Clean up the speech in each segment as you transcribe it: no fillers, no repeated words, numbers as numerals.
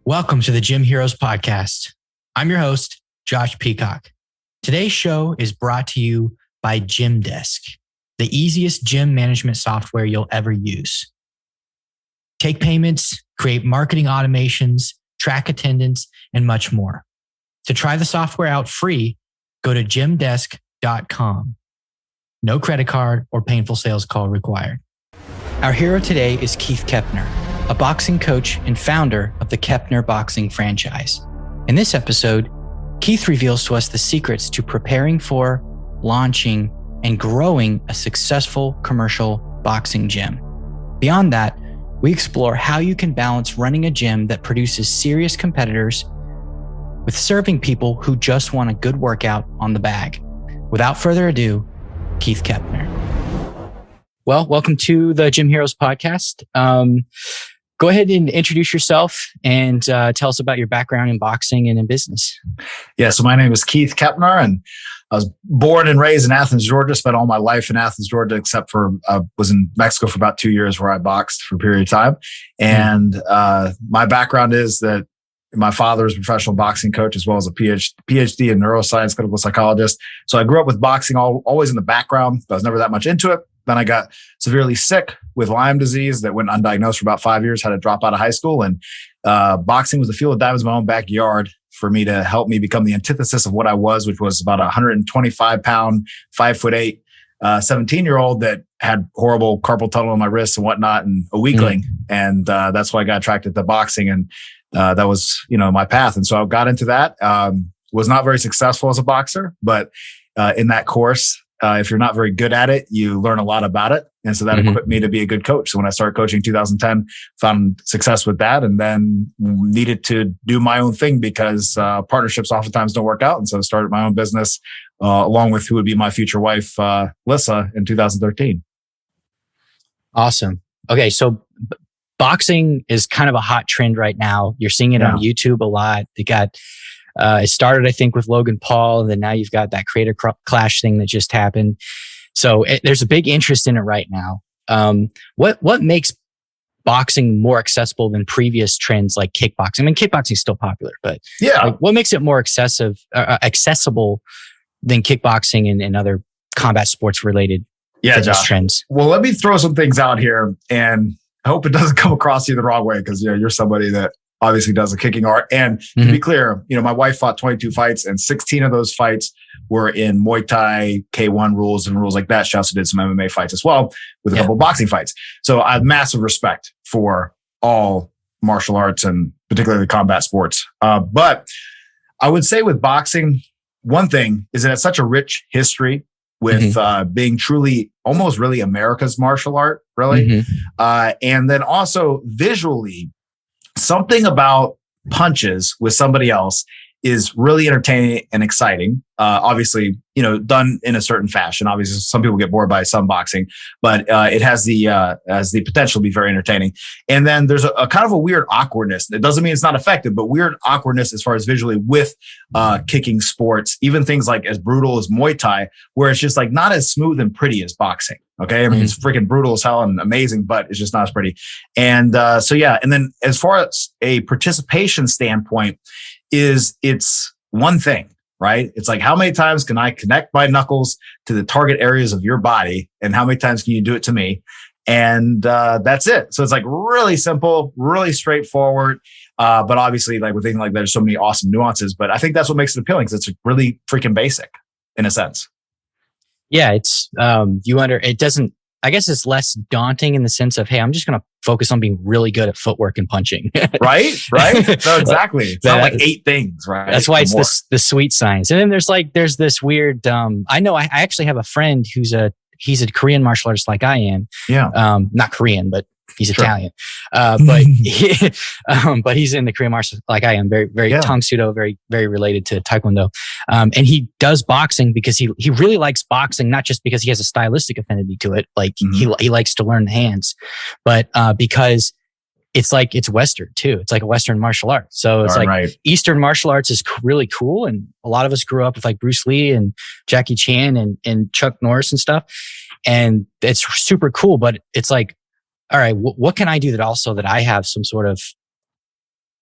Welcome to the Gym Heroes Podcast. I'm your host, Josh Peacock. Today's show is brought to you by Gymdesk, the easiest gym management software you'll ever use. Take payments, create marketing automations, track attendance, and much more. To try the software out free, go to gymdesk.com. No credit card or painful sales call required. Our hero today is Keith Keppner, a boxing coach and founder of the Keppner Boxing franchise. In this episode, Keith reveals to us the secrets to preparing for, launching, and growing a successful commercial boxing gym. Beyond that, we explore how you can balance running a gym that produces serious competitors with serving people who just want a good workout on the bag. Without further ado, Keith Keppner. Well, welcome to the Gym Heroes Podcast. Go ahead and introduce yourself and tell us about your background in boxing and in business. Yeah, so my name is Keith Keppner, and I was born and raised in Athens, Georgia. Spent all my life in Athens, Georgia, except for I was in Mexico for about 2 years where I boxed for a period of time. And my background is that my father is a professional boxing coach as well as a PhD in neuroscience, clinical psychologist. So I grew up with boxing always in the background, but I was never that much into it. Then I got severely sick with Lyme disease that went undiagnosed for about 5 years, had to drop out of high school. And boxing was the field of diamonds in my own backyard for me to help me become the antithesis of what I was, which was about a 125-pound, 5'8", 17-year-old that had horrible carpal tunnel in my wrists and whatnot, and a weakling. And that's why I got attracted to boxing. And that was, my path. And so I got into that. Was not very successful as a boxer, but in that course, if you're not very good at it, you learn a lot about it. And so that equipped me to be a good coach. So when I started coaching in 2010, found success with that, and then needed to do my own thing because partnerships oftentimes don't work out. And so I started my own business along with who would be my future wife, Lissa, in 2013. Awesome. Okay. So boxing is kind of a hot trend right now. You're seeing it on YouTube a lot. They got it started, I think, with Logan Paul, and then now you've got that creator clash thing that just happened. So there's a big interest in it right now. What makes boxing more accessible than previous trends like kickboxing? I mean, kickboxing is still popular, but what makes it more accessible than kickboxing and other combat sports related trends? Well, let me throw some things out here, and I hope it doesn't come across you the wrong way because you're somebody that obviously does a kicking art. And to be clear, my wife fought 22 fights, and 16 of those fights were in Muay Thai, K1 rules and rules like that. She also did some MMA fights as well with a couple of boxing fights. So I have massive respect for all martial arts and particularly combat sports. But I would say with boxing, one thing is that it's such a rich history with being truly almost really America's martial art, really. And then also visually, something about punches with somebody else is really entertaining and exciting. Obviously, done in a certain fashion. Obviously, some people get bored by some boxing, but it has the potential to be very entertaining. And then there's a kind of a weird awkwardness. It doesn't mean it's not effective, but weird awkwardness as far as visually with kicking sports, even things like as brutal as Muay Thai, where it's just like not as smooth and pretty as boxing. Okay. I mean, it's freaking brutal as hell and amazing, but it's just not as pretty. And and then as far as a participation standpoint it's one thing, right? It's like, how many times can I connect my knuckles to the target areas of your body? And how many times can you do it to me? And that's it. So it's like really simple, really straightforward. But obviously, like with things like that, there's so many awesome nuances. But I think that's what makes it appealing, because it's really freaking basic in a sense. Yeah, it's it doesn't. I guess it's less daunting in the sense of, hey, I'm just going to focus on being really good at footwork and punching. Right. No, exactly. It's not like 8 things, right? That's why it's the sweet science. And then there's this weird. I know I actually have a friend he's a Korean martial artist like I am. Yeah. Not Korean, but he's Italian. But he's in the Korean martial like I am. Very, very Tang Sudo, very, very related to Taekwondo. And he does boxing because he really likes boxing, not just because he has a stylistic affinity to it. Like he likes to learn the hands, but because it's Western too. It's like a Western martial art. So it's Eastern martial arts is really cool. And a lot of us grew up with like Bruce Lee and Jackie Chan and Chuck Norris and stuff. And it's super cool, but it's like, all right, what can I do that I have some sort of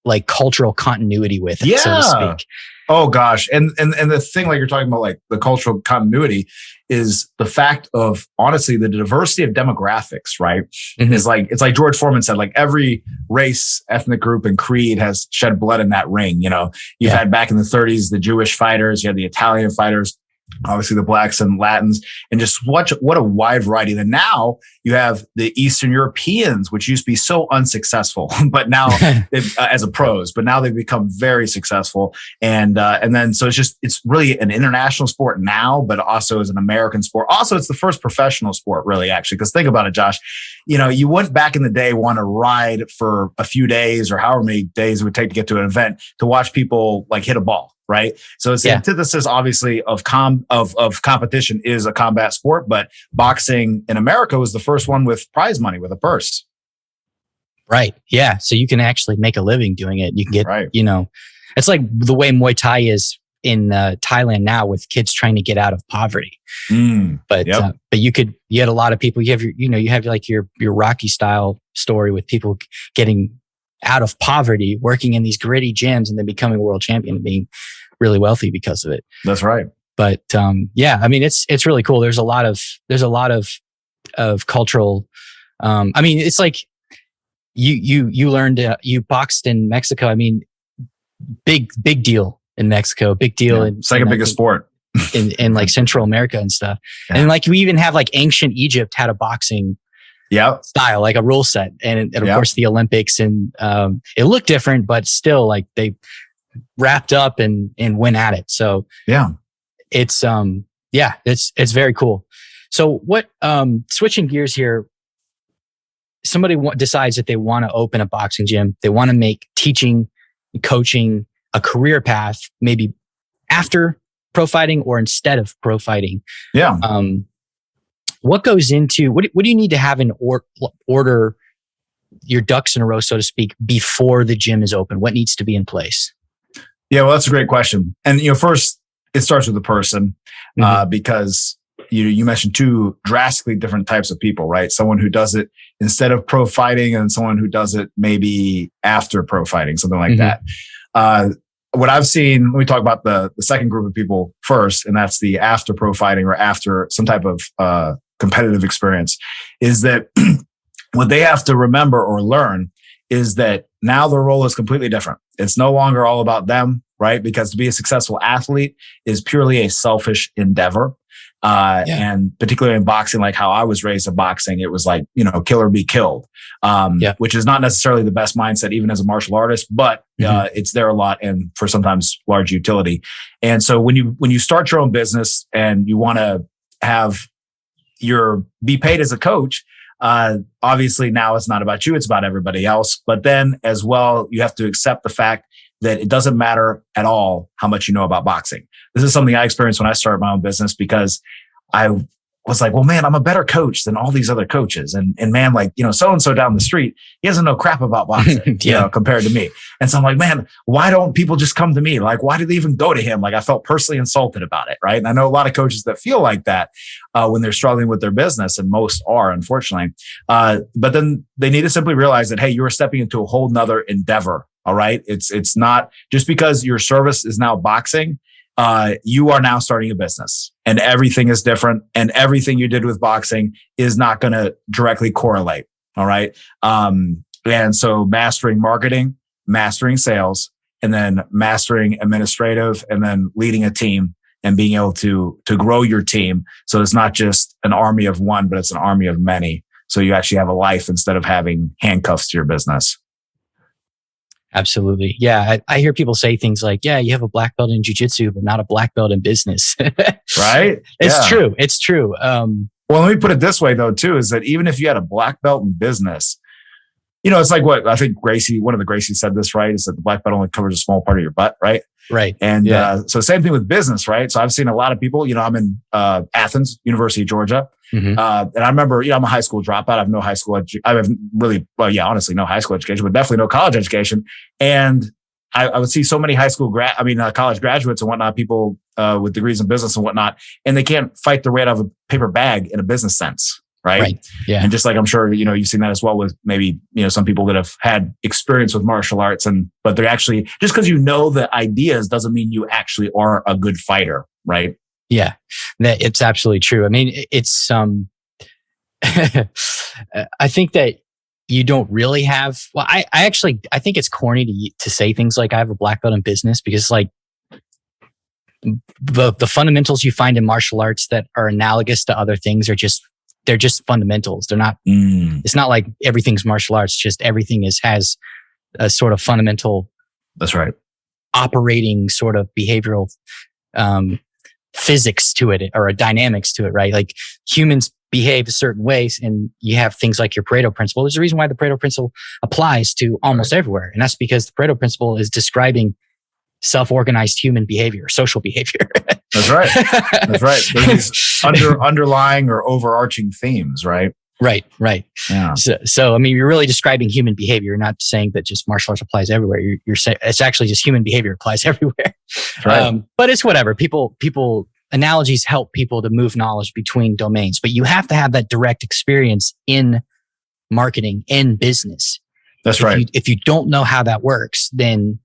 like cultural continuity with it, so to speak. Oh gosh. And the thing, like you're talking about, like the cultural continuity, is the fact of, honestly, the diversity of demographics, right? Mm-hmm. It's like George Foreman said, like every race, ethnic group, and creed has shed blood in that ring. You've had back in the 30s, the Jewish fighters, you had the Italian fighters, obviously the blacks and Latins, and just what a wide variety. And now you have the Eastern Europeans, which used to be so unsuccessful, but now as a pros, but now they've become very successful. And then, so it's really an international sport now, but also as an American sport. Also, it's the first professional sport, really, actually, because think about it, Josh, you wouldn't back in the day want to ride for a few days or however many days it would take to get to an event to watch people like hit a ball. Right. So it's the antithesis, obviously, of competition is a combat sport, but boxing in America was the first one with prize money, with a purse. Right. Yeah. So you can actually make a living doing it. You can get, it's like the way Muay Thai is in Thailand now, with kids trying to get out of poverty. But you had a lot of people, you have like your Rocky style story with people getting out of poverty, working in these gritty gyms, and then becoming a world champion and being really wealthy because of it. That's right. But I mean, it's really cool. There's a lot of cultural. I mean, it's like you learned you boxed in Mexico. I mean, big deal in Mexico. Big deal. It's like a biggest sport in like Central America and stuff. Yeah. And like we even have like ancient Egypt had a boxing style, like a rule set, and of course the Olympics, and it looked different, but still like they wrapped up and went at it. So it's it's very cool. So what switching gears here, somebody decides that they want to open a boxing gym, they want to make teaching, coaching a career path, maybe after pro fighting or instead of pro fighting. What goes into, what do you need to have in order your ducks in a row, so to speak, before the gym is open? What needs to be in place? Yeah, well, that's a great question. And, first it starts with the person, because you mentioned two drastically different types of people, right? Someone who does it instead of pro fighting and someone who does it maybe after pro fighting, something like that. What I've seen, let me talk about the second group of people first, and that's the after pro fighting or after some type of competitive experience, is that what they have to remember or learn is that now their role is completely different. It's no longer all about them, right? Because to be a successful athlete is purely a selfish endeavor. And particularly in boxing, like how I was raised in boxing, it was like, kill or be killed, which is not necessarily the best mindset, even as a martial artist, but it's there a lot and for sometimes large utility. And so when you start your own business and you want to be paid as a coach, obviously now it's not about you, it's about everybody else. But then as well, you have to accept the fact that it doesn't matter at all how much you know about boxing. This is something I experienced when I started my own business, because I was like, well, man, I'm a better coach than all these other coaches. And man, like, so-and-so down the street, he doesn't know crap about boxing, compared to me. And so I'm like, man, why don't people just come to me? Like, why do they even go to him? Like, I felt personally insulted about it. Right. And I know a lot of coaches that feel like that when they're struggling with their business, and most are, unfortunately. But then they need to simply realize that, hey, you're stepping into a whole nother endeavor. All right. It's not just because your service is now boxing. You are now starting a business, and everything is different, and everything you did with boxing is not going to directly correlate. All right. And so mastering marketing, mastering sales, and then mastering administrative, and then leading a team and being able to grow your team. So it's not just an army of one, but it's an army of many. So you actually have a life instead of having handcuffs to your business. Absolutely. Yeah. I hear people say things like, yeah, you have a black belt in jiu-jitsu, but not a black belt in business. Right? It's true. It's true. Well, let me put it this way though, too, is that even if you had a black belt in business, It's like what I think one of the Gracie said this, right? Is that the black belt only covers a small part of your butt, right? Right. And so same thing with business, right? So I've seen a lot of people, I'm in Athens, University of Georgia. And I remember, I'm a high school dropout. I have no high school, I have really, honestly, no high school education, but definitely no college education. And I would see so many college graduates and whatnot, people with degrees in business and whatnot, and they can't fight their way out of a paper bag in a business sense. Right. Yeah. And just like I'm sure, you've seen that as well with maybe, some people that have had experience with martial arts but they're actually, just because the ideas doesn't mean you actually are a good fighter. Right. Yeah. It's absolutely true. I mean, it's, I think that you don't really have, I think it's corny to say things like I have a black belt in business, because like the fundamentals you find in martial arts that are analogous to other things they're just fundamentals. They're not, it's not like everything's martial arts, just everything has a sort of fundamental. That's right. Operating sort of behavioral, physics to it, or a dynamics to it, right? Like humans behave certain ways, and you have things like your Pareto principle. There's a reason why the Pareto principle applies to almost everywhere. And that's because the Pareto principle is describing self-organized human behavior, social behavior. That's right. That's right. There's these underlying or overarching themes, right? Right. Yeah. So, I mean, you're really describing human behavior. You're not saying that just martial arts applies everywhere. You're saying it's actually just human behavior applies everywhere. Right. But it's whatever. People, analogies help people to move knowledge between domains, but you have to have that direct experience in marketing and business. That's right. If you don't know how that works, then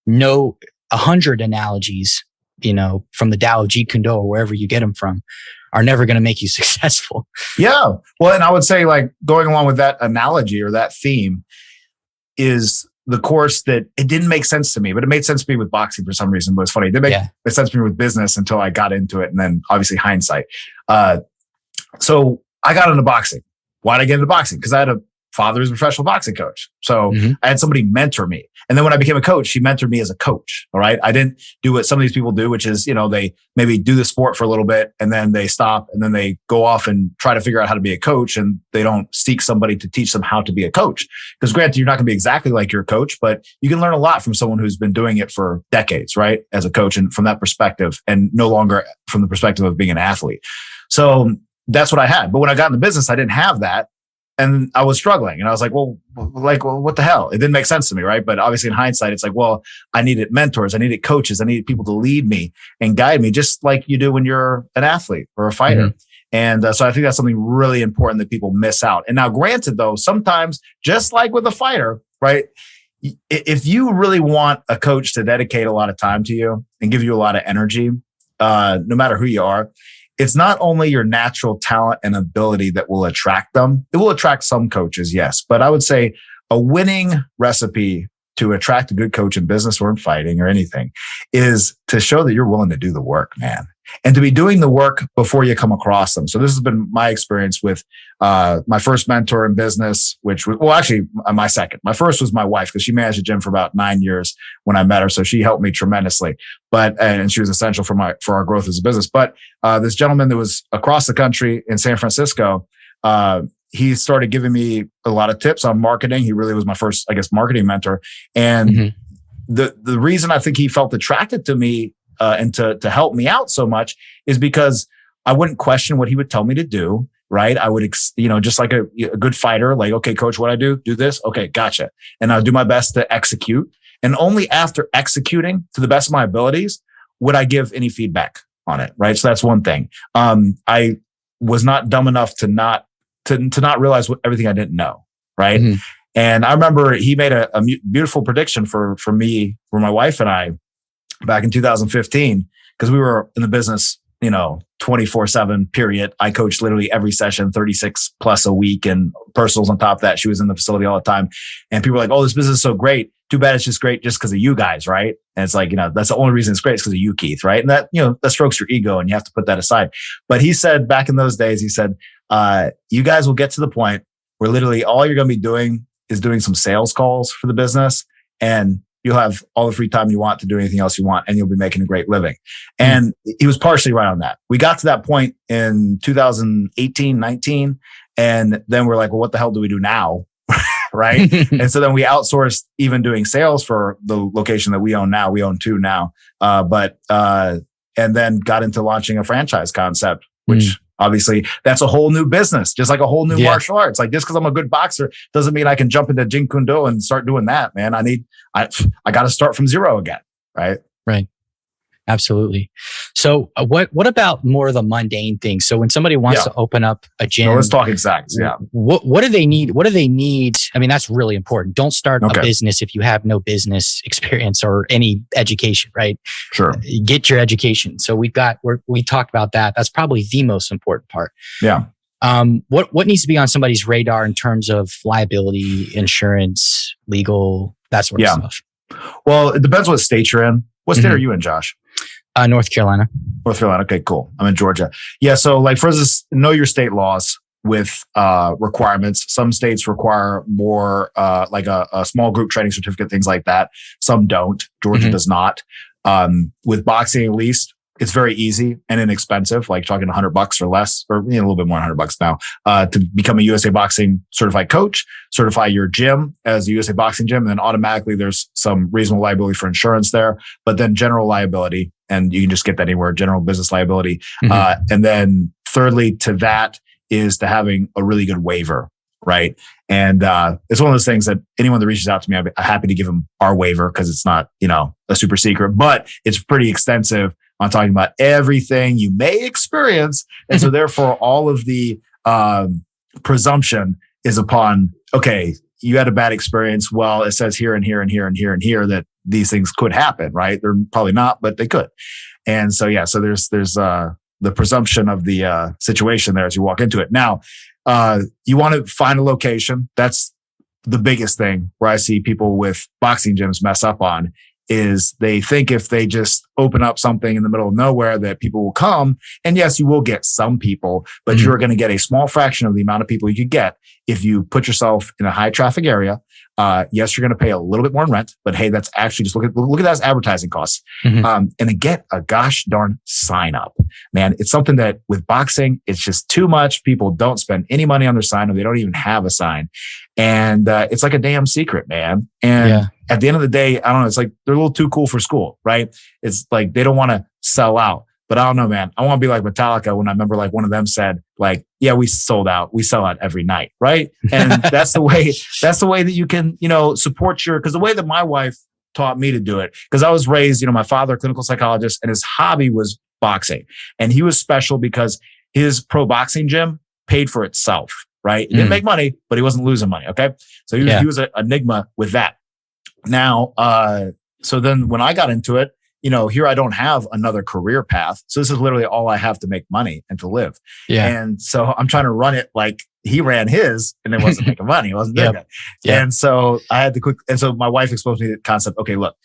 100 analogies, from the Tao of Jeet Kune Do or wherever you get them from, are never going to make you successful. Yeah. Well, and I would say, like, going along with that analogy or that theme is the course that it didn't make sense to me, but it made sense to me with boxing for some reason. But it's funny. It didn't make sense to me with business until I got into it. And then obviously hindsight. So I got into boxing. Why did I get into boxing? Because I had a father who's a professional boxing coach. So I had somebody mentor me. And then when I became a coach, she mentored me as a coach. All right. I didn't do what some of these people do, which is, they maybe do the sport for a little bit and then they stop and then they go off and try to figure out how to be a coach, and they don't seek somebody to teach them how to be a coach. Because granted, you're not going to be exactly like your coach, but you can learn a lot from someone who's been doing it for decades, right? As a coach, and from that perspective, and no longer from the perspective of being an athlete. So that's what I had. But when I got into business, I didn't have that. And I was struggling, and I was like, well, what the hell? It didn't make sense to me, right? But obviously in hindsight, it's like, well, I needed mentors. I needed coaches. I needed people to lead me and guide me, just like you do when you're an athlete or a fighter. And so I think that's something really important that people miss out. And now granted, though, sometimes, just like with a fighter, right? If you really want a coach to dedicate a lot of time to you and give you a lot of energy, no matter who you are, it's not only your natural talent and ability that will attract them. It will attract some coaches, yes. But I would say a winning recipe to attract a good coach in business or in fighting or anything is to show that you're willing to do the work, man. And to be doing the work before you come across them. So this has been my experience with my first mentor in business, which was, well, actually my second. My first was my wife, because she managed a gym for about 9 years when I met her. So she helped me tremendously, and she was essential for our growth as a business. But this gentleman that was across the country in San Francisco, he started giving me a lot of tips on marketing. He really was my first, I guess, marketing mentor. And the reason I think he felt attracted to me and to help me out so much is because I wouldn't question what he would tell me to do, right? I would, just like a good fighter, like, okay, coach, what I do this. Okay, gotcha. And I'll do my best to execute. And only after executing to the best of my abilities would I give any feedback on it, right? So that's one thing. I was not dumb enough to not realize everything I didn't know, right? And I remember he made a beautiful prediction for me, for my wife and I, back in 2015, because we were in the business, 24/7 period. I coached literally every session, 36 plus a week, and personals on top of that. She was in the facility all the time. And people were like, oh, this business is so great. Too bad it's just great just because of you guys, right? And it's like, that's the only reason it's great is because of you, Keith, right? And that, that strokes your ego, and you have to put that aside. But he said back in those days, he said, you guys will get to the point where literally all you're going to be doing is doing some sales calls for the business, and you'll have all the free time you want to do anything else you want, and you'll be making a great living. And he was partially right on that. We got to that point in 2018, 19. And then we're like, well, what the hell do we do now? right? And so then we outsourced even doing sales for the location that we own now. We own 2 now, and then got into launching a franchise concept, which obviously that's a whole new business, just like a whole new martial arts. Like, just because I'm a good boxer doesn't mean I can jump into Jeet Kune Do and start doing that, man. I got to start from zero again, right? Right. Absolutely. So what about more of the mundane things? So when somebody wants to open up a gym, let's talk exacts. Yeah. What do they need? What do they need? I mean, that's really important. Don't start a business if you have no business experience or any education, right? Sure. Get your education. So we talked about that. That's probably the most important part. Yeah. What needs to be on somebody's radar in terms of liability, insurance, legal, that sort of stuff? Well, it depends what state you're in. What state are you in, Josh? North Carolina. North Carolina. Okay, cool. I'm in Georgia. Yeah. So like, for instance, know your state laws with requirements. Some states require more like a small group training certificate, things like that. Some don't. Georgia does not. With boxing, at least, it's very easy and inexpensive, like talking $100 or less, or a little bit more than $100 now, to become a USA Boxing certified coach, certify your gym as a USA Boxing gym. And then automatically there's some reasonable liability for insurance there, but then general liability, and you can just get that anywhere, general business liability. And then thirdly to that is to having a really good waiver, right? And it's one of those things that anyone that reaches out to me, I'm happy to give them our waiver, because it's not, a super secret, but it's pretty extensive on talking about everything you may experience. And so therefore all of the presumption is upon, okay, you had a bad experience. Well, it says here and here and here and here and here that these things could happen, right? They're probably not, but they could. And so, so there's the presumption of the situation there as you walk into it. Now, you want to find a location. That's the biggest thing where I see people with boxing gyms mess up on, is they think if they just open up something in the middle of nowhere that people will come. And yes, you will get some people, but you're going to get a small fraction of the amount of people you could get if you put yourself in a high traffic area. Yes, you're going to pay a little bit more in rent, but hey, that's actually just look at that as advertising costs. And then get a gosh darn sign up, man. It's something that with boxing, it's just too much. People don't spend any money on their sign, or they don't even have a sign. And it's like a damn secret, man. And at the end of the day, I don't know, it's like they're a little too cool for school, right? It's like they don't want to sell out. But I don't know, man. I want to be like Metallica when I remember like one of them said, like, yeah, we sold out. We sell out every night, right? And that's the way that you can, support because the way that my wife taught me to do it, because I was raised, my father, a clinical psychologist, and his hobby was boxing. And he was special because his pro boxing gym paid for itself, right? He didn't make money, but he wasn't losing money. Okay. So he was an enigma with that. Now, so then when I got into it, here I don't have another career path. So this is literally all I have to make money and to live. And so I'm trying to run it like he ran his, and it wasn't making money. It wasn't doing it. And so I had to and so my wife exposed me to the concept. Okay, look,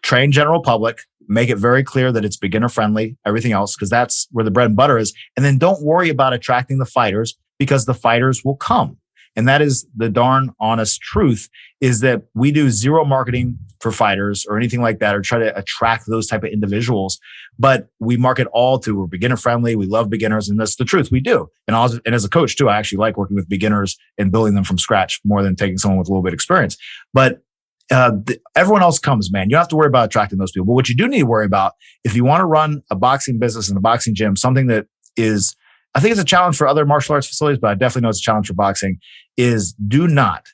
train general public, make it very clear that it's beginner friendly, everything else, because that's where the bread and butter is. And then don't worry about attracting the fighters, because the fighters will come. And that is the darn honest truth, is that we do zero marketing for fighters or anything like that, or try to attract those type of individuals. But we market all to, we're beginner friendly. We love beginners. And that's the truth. We do. And as a coach too, I actually like working with beginners and building them from scratch more than taking someone with a little bit of experience. But everyone else comes, man. You don't have to worry about attracting those people. But what you do need to worry about, if you want to run a boxing business in a boxing gym, something that is, I think it's a challenge for other martial arts facilities, but I definitely know it's a challenge for boxing, is do not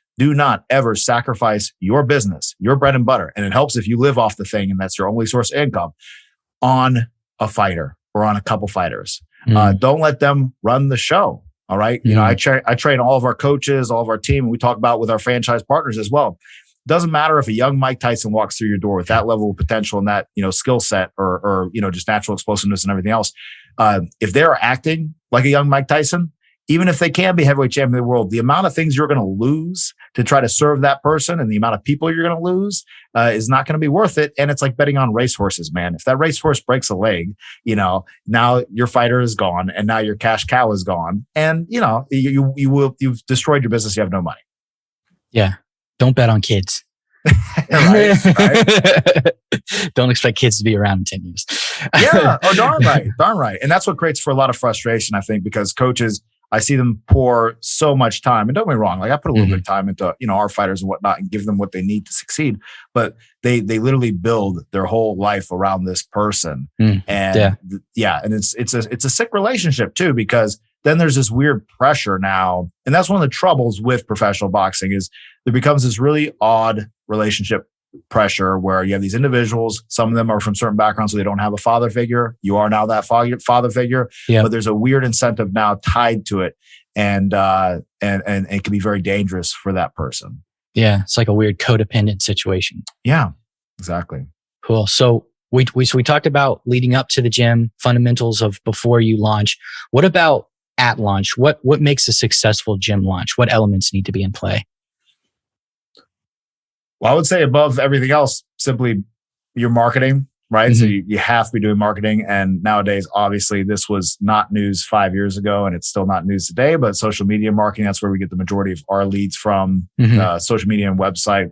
ever sacrifice your business, your bread and butter. And it helps if you live off the thing and that's your only source of income, on a fighter or on a couple fighters. Don't let them run the show. All right. I train all of our coaches, all of our team, and we talk about with our franchise partners as well. Doesn't matter if a young Mike Tyson walks through your door with that level of potential and that, skill set or just natural explosiveness and everything else. If they're acting like a young Mike Tyson, even if they can be heavyweight champion of the world, the amount of things you're going to lose to try to serve that person and the amount of people you're going to lose is not going to be worth it. And it's like betting on racehorses, man. If that racehorse breaks a leg, now your fighter is gone, and now your cash cow is gone, and you've destroyed your business. You have no money. Yeah. Don't bet on kids. right. Don't expect kids to be around in 10 years. Yeah. Oh, darn right. And that's what creates for a lot of frustration, I think, because coaches, I see them pour so much time. And don't get me wrong, like I put a little bit of time into, our fighters and whatnot and give them what they need to succeed. But they literally build their whole life around this person. And and it's a sick relationship too, because then there's this weird pressure now. And that's one of the troubles with professional boxing is there becomes this really odd relationship pressure where you have these individuals. Some of them are from certain backgrounds, so they don't have a father figure. You are now that father figure, but there's a weird incentive now tied to it, and it can be very dangerous for that person. Yeah, it's like a weird codependent situation. Yeah, exactly. Cool. So we talked about leading up to the gym, fundamentals of before you launch. What about at launch? What makes a successful gym launch? What elements need to be in play? Well, I would say above everything else, simply your marketing, right? So you have to be doing marketing. And nowadays, obviously, this was not news 5 years ago, and it's still not news today, but social media marketing, that's where we get the majority of our leads from, social media and website.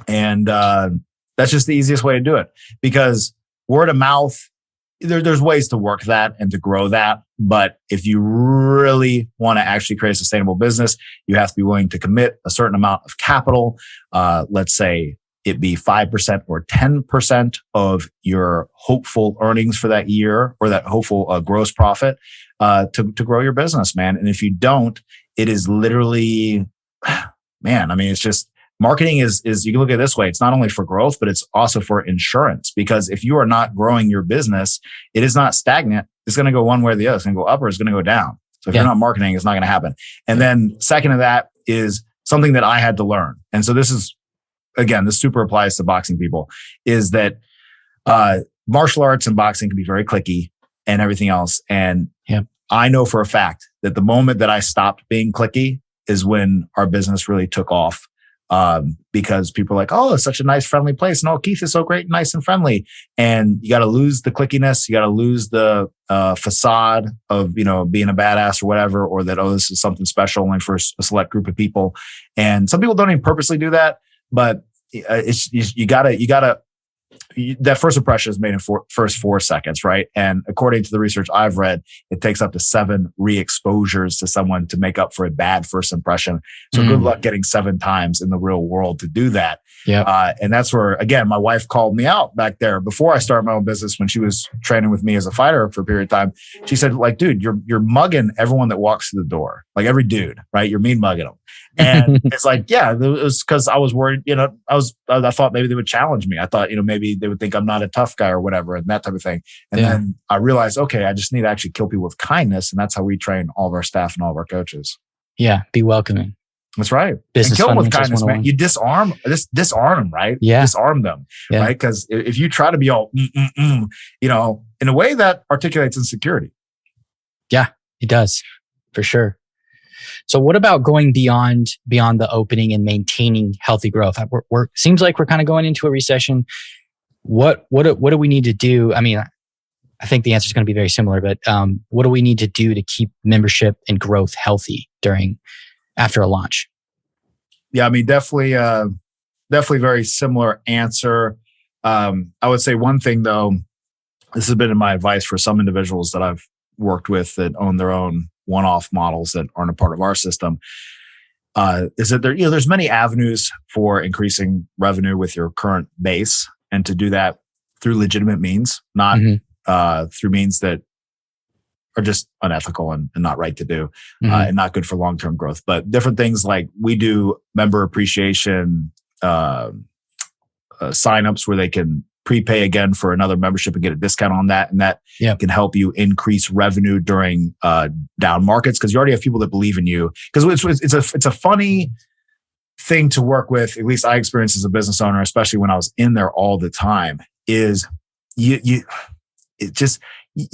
And that's just the easiest way to do it, because word of mouth, there's ways to work that and to grow that. But if you really want to actually create a sustainable business, you have to be willing to commit a certain amount of capital. Let's say it be 5% or 10% of your hopeful earnings for that year, or that hopeful gross profit to grow your business, man. And if you don't, it is literally, man, I mean, it's just, marketing is you can look at it this way. It's not only for growth, but it's also for insurance. Because if you are not growing your business, it is not stagnant. It's going to go one way or the other. It's going to go up or it's going to go down. So if you're not marketing, it's not going to happen. And then second to that is something that I had to learn. And so this is, again, this super applies to boxing people, is that martial arts and boxing can be very cliquey and everything else. And I know for a fact that the moment that I stopped being cliquey is when our business really took off. Because people are like, oh, it's such a nice, friendly place. No, Keith is so great, nice and friendly. And you got to lose the clickiness. You got to lose the facade of, being a badass or whatever, or that, oh, this is something special only for a select group of people. And some people don't even purposely do that, but you gotta, that first impression is made in first 4 seconds, right? And according to the research I've read, it takes up to 7 re-exposures to someone to make up for a bad first impression. So good luck getting 7 times in the real world to do that. And that's where, again, my wife called me out back there before I started my own business, when she was training with me as a fighter for a period of time. She said, like, dude, you're mugging everyone that walks through the door, like every dude, right? You're mean mugging them. And it's like, yeah, it was because I was worried, I thought maybe they would challenge me. I thought, maybe they would think I'm not a tough guy or whatever, and that type of thing. And then I realized, okay, I just need to actually kill people with kindness. And that's how we train all of our staff and all of our coaches. Yeah. Be welcoming. That's right. Business and kill them with kindness, man. You disarm them, right? Disarm them, right? Because if you try to be all, in a way that articulates insecurity. Yeah, it does, for sure. So what about going beyond the opening and maintaining healthy growth? Seems like we're kind of going into a recession. What do we need to do? I mean, I think the answer is going to be very similar, but what do we need to do to keep membership and growth healthy after a launch? Yeah, I mean, definitely very similar answer. I would say one thing though, this has been my advice for some individuals that I've worked with that own their own one-off models that aren't a part of our system, is that there's many avenues for increasing revenue with your current base, and to do that through legitimate means, not through means that are just unethical and not right to do, and not good for long-term growth. But different things, like we do member appreciation signups where they can prepay again for another membership and get a discount on that. And that can help you increase revenue during down markets, because you already have people that believe in you. Because it's a funny thing to work with, at least I experienced as a business owner, especially when I was in there all the time, is you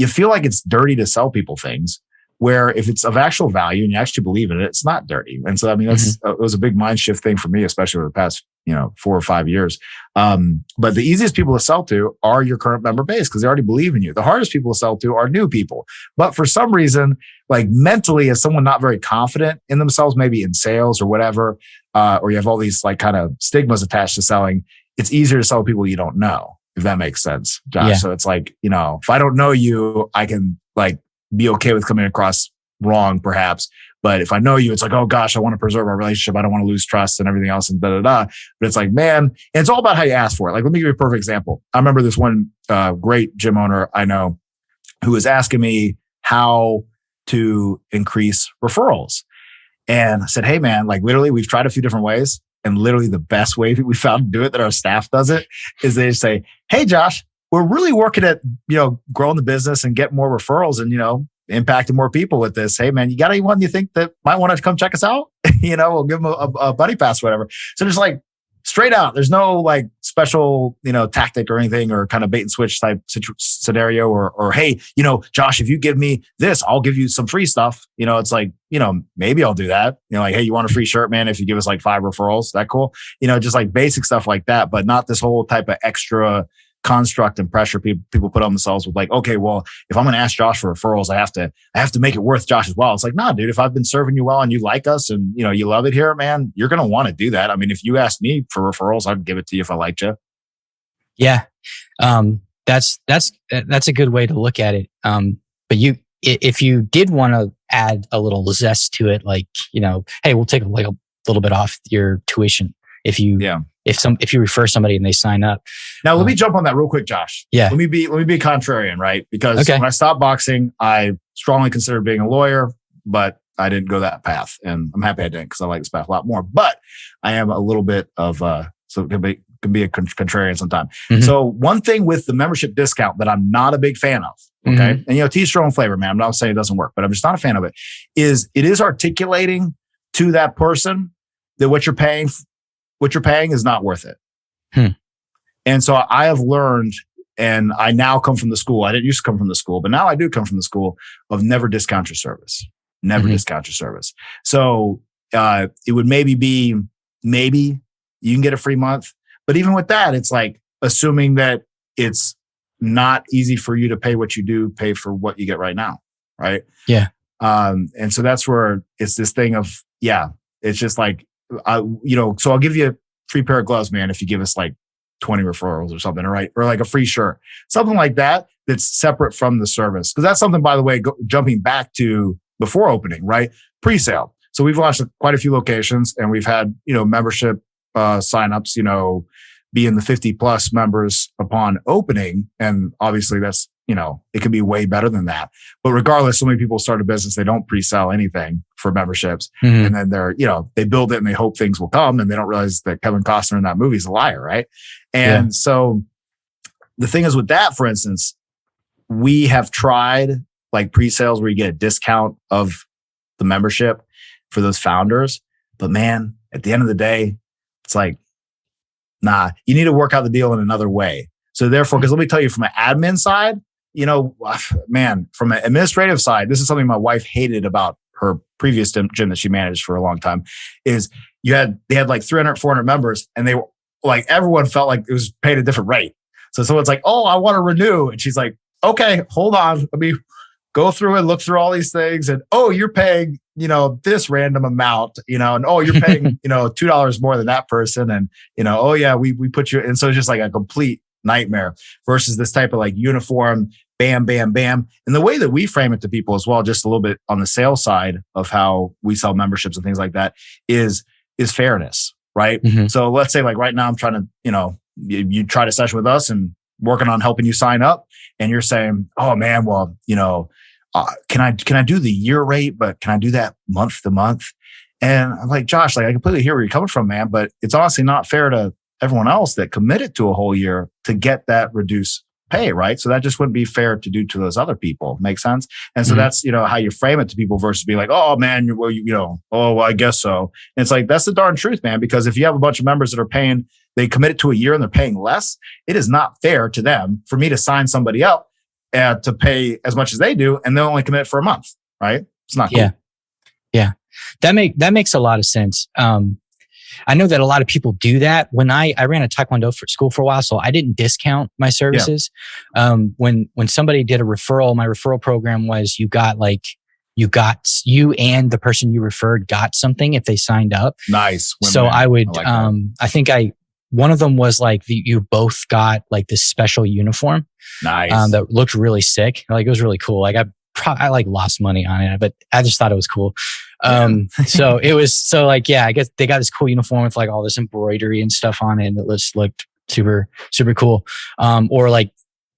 feel like it's dirty to sell people things, where if it's of actual value and you actually believe in it, it's not dirty. And so, I mean, it was a big mind shift thing for me, especially over the past 4 or 5 years. But the easiest people to sell to are your current member base, because they already believe in you. The hardest people to sell to are new people. But for some reason, like mentally, as someone not very confident in themselves, maybe in sales or whatever, or you have all these like kind of stigmas attached to selling, it's easier to sell people you don't know, if that makes sense, Josh. So it's like, if I don't know you, I can like be okay with coming across wrong perhaps. But if I know you, it's like, oh gosh, I want to preserve our relationship. I don't want to lose trust and everything else and da da da. But it's like, man, and it's all about how you ask for it. Like, let me give you a perfect example. I remember this one great gym owner I know who was asking me how to increase referrals. And I said, hey man, like literally we've tried a few different ways. And literally the best way that we found to do it, that our staff does it, is they say, hey Josh, we're really working at, growing the business and getting more referrals and, impacting more people with this. Hey man, you got anyone you think that might want to come check us out? We'll give them a buddy pass, whatever. So just like straight out, there's no like special, tactic or anything or kind of bait and switch type scenario or, hey, Josh, if you give me this, I'll give you some free stuff. It's like, maybe I'll do that. Like, hey, you want a free shirt, man? If you give us like 5 referrals, that cool? Just like basic stuff like that, but not this whole type of extra construct and pressure people put on themselves with like, okay, well, if I'm going to ask Josh for referrals, I have to make it worth Josh as well. It's like, nah, dude, if I've been serving you well and you like us and, you love it here, man, you're going to want to do that. I mean, if you asked me for referrals, I'd give it to you if I liked you. Yeah. That's a good way to look at it. But if you did want to add a little zest to it, like, hey, we'll take a little bit off your tuition. If you refer somebody and they sign up. Now, let me jump on that real quick, Josh. Yeah. Let me be contrarian, right? Because when I stopped boxing, I strongly considered being a lawyer, but I didn't go that path. And I'm happy I didn't because I like this path a lot more. But I am a little bit of, so it can be a contrarian sometime. Mm-hmm. So one thing with the membership discount that I'm not a big fan of, okay? Mm-hmm. And, to each your own flavor, man. I'm not saying it doesn't work, but I'm just not a fan of it, is articulating to that person that what you're paying is not worth it. And so I have learned, and I now come from the school. I didn't used to come from the school, but now I do come from the school of never discount your service. Never discount your service. So it would maybe you can get a free month. But even with that, it's like assuming that it's not easy for you to pay what you do, pay for what you get right now. Right. Yeah. And so that's where it's this thing of, it's just like, so I'll give you a free pair of gloves, man, if you give us like 20 referrals or something, right? Or like a free shirt, something like that, that's separate from the service. Because that's something, by the way, jumping back to before opening, right? Pre-sale. So we've launched quite a few locations and we've had, membership signups, be in the 50 plus members upon opening. And obviously that's, it could be way better than that. But regardless, so many people start a business, they don't pre-sell anything for memberships. And then they're, they build it and they hope things will come. And they don't realize that Kevin Costner in that movie is a liar, right? And so the thing is with that, for instance, we have tried like pre-sales where you get a discount of the membership for those founders. But man, at the end of the day, it's like, nah, you need to work out the deal in another way. So therefore, because let me tell you from an admin side, man, from an administrative side, this is something my wife hated about her previous gym that she managed for a long time, is they had like 300, 400 members and they were like, everyone felt like it was paid a different rate. So someone's like, oh, I want to renew. And she's like, okay, hold on. Let me go through and look through all these things. And, oh, you're paying, this random amount, and, oh, you're paying, $2 more than that person. And, oh yeah, we put you. And so it's just like a complete nightmare versus this type of like uniform, bam, bam, bam. And the way that we frame it to people as well, just a little bit on the sales side of how we sell memberships and things like that is fairness, right? So let's say like right now I'm trying to, you tried a session with us and working on helping you sign up and you're saying, oh man, well, can I do the year rate, but can I do that month to month? And I'm like, Josh, like I completely hear where you're coming from, man, but it's honestly not fair to everyone else that committed to a whole year to get that reduced pay, right? So that just wouldn't be fair to do to those other people. Make sense? And so that's, how you frame it to people versus being like, oh man, well, oh, well, I guess so. And it's like, that's the darn truth, man, because if you have a bunch of members that are paying, they committed to a year and they're paying less, it is not fair to them for me to sign somebody up to pay as much as they do. And they'll only commit for a month, right? It's not cool. Yeah. That makes a lot of sense. I know that a lot of people do that. When I ran a Taekwondo school for a while, so I didn't discount my services. When somebody did a referral, my referral program was you and the person you referred got something if they signed up. Nice. So I would, I think one of them was like you both got like this special uniform. Nice. That looked really sick. Like it was really cool. Like I I like lost money on it, but I just thought it was cool. So it was, so like, yeah, I guess they got this cool uniform with like all this embroidery and stuff on it. And it just looked super, super cool. Or like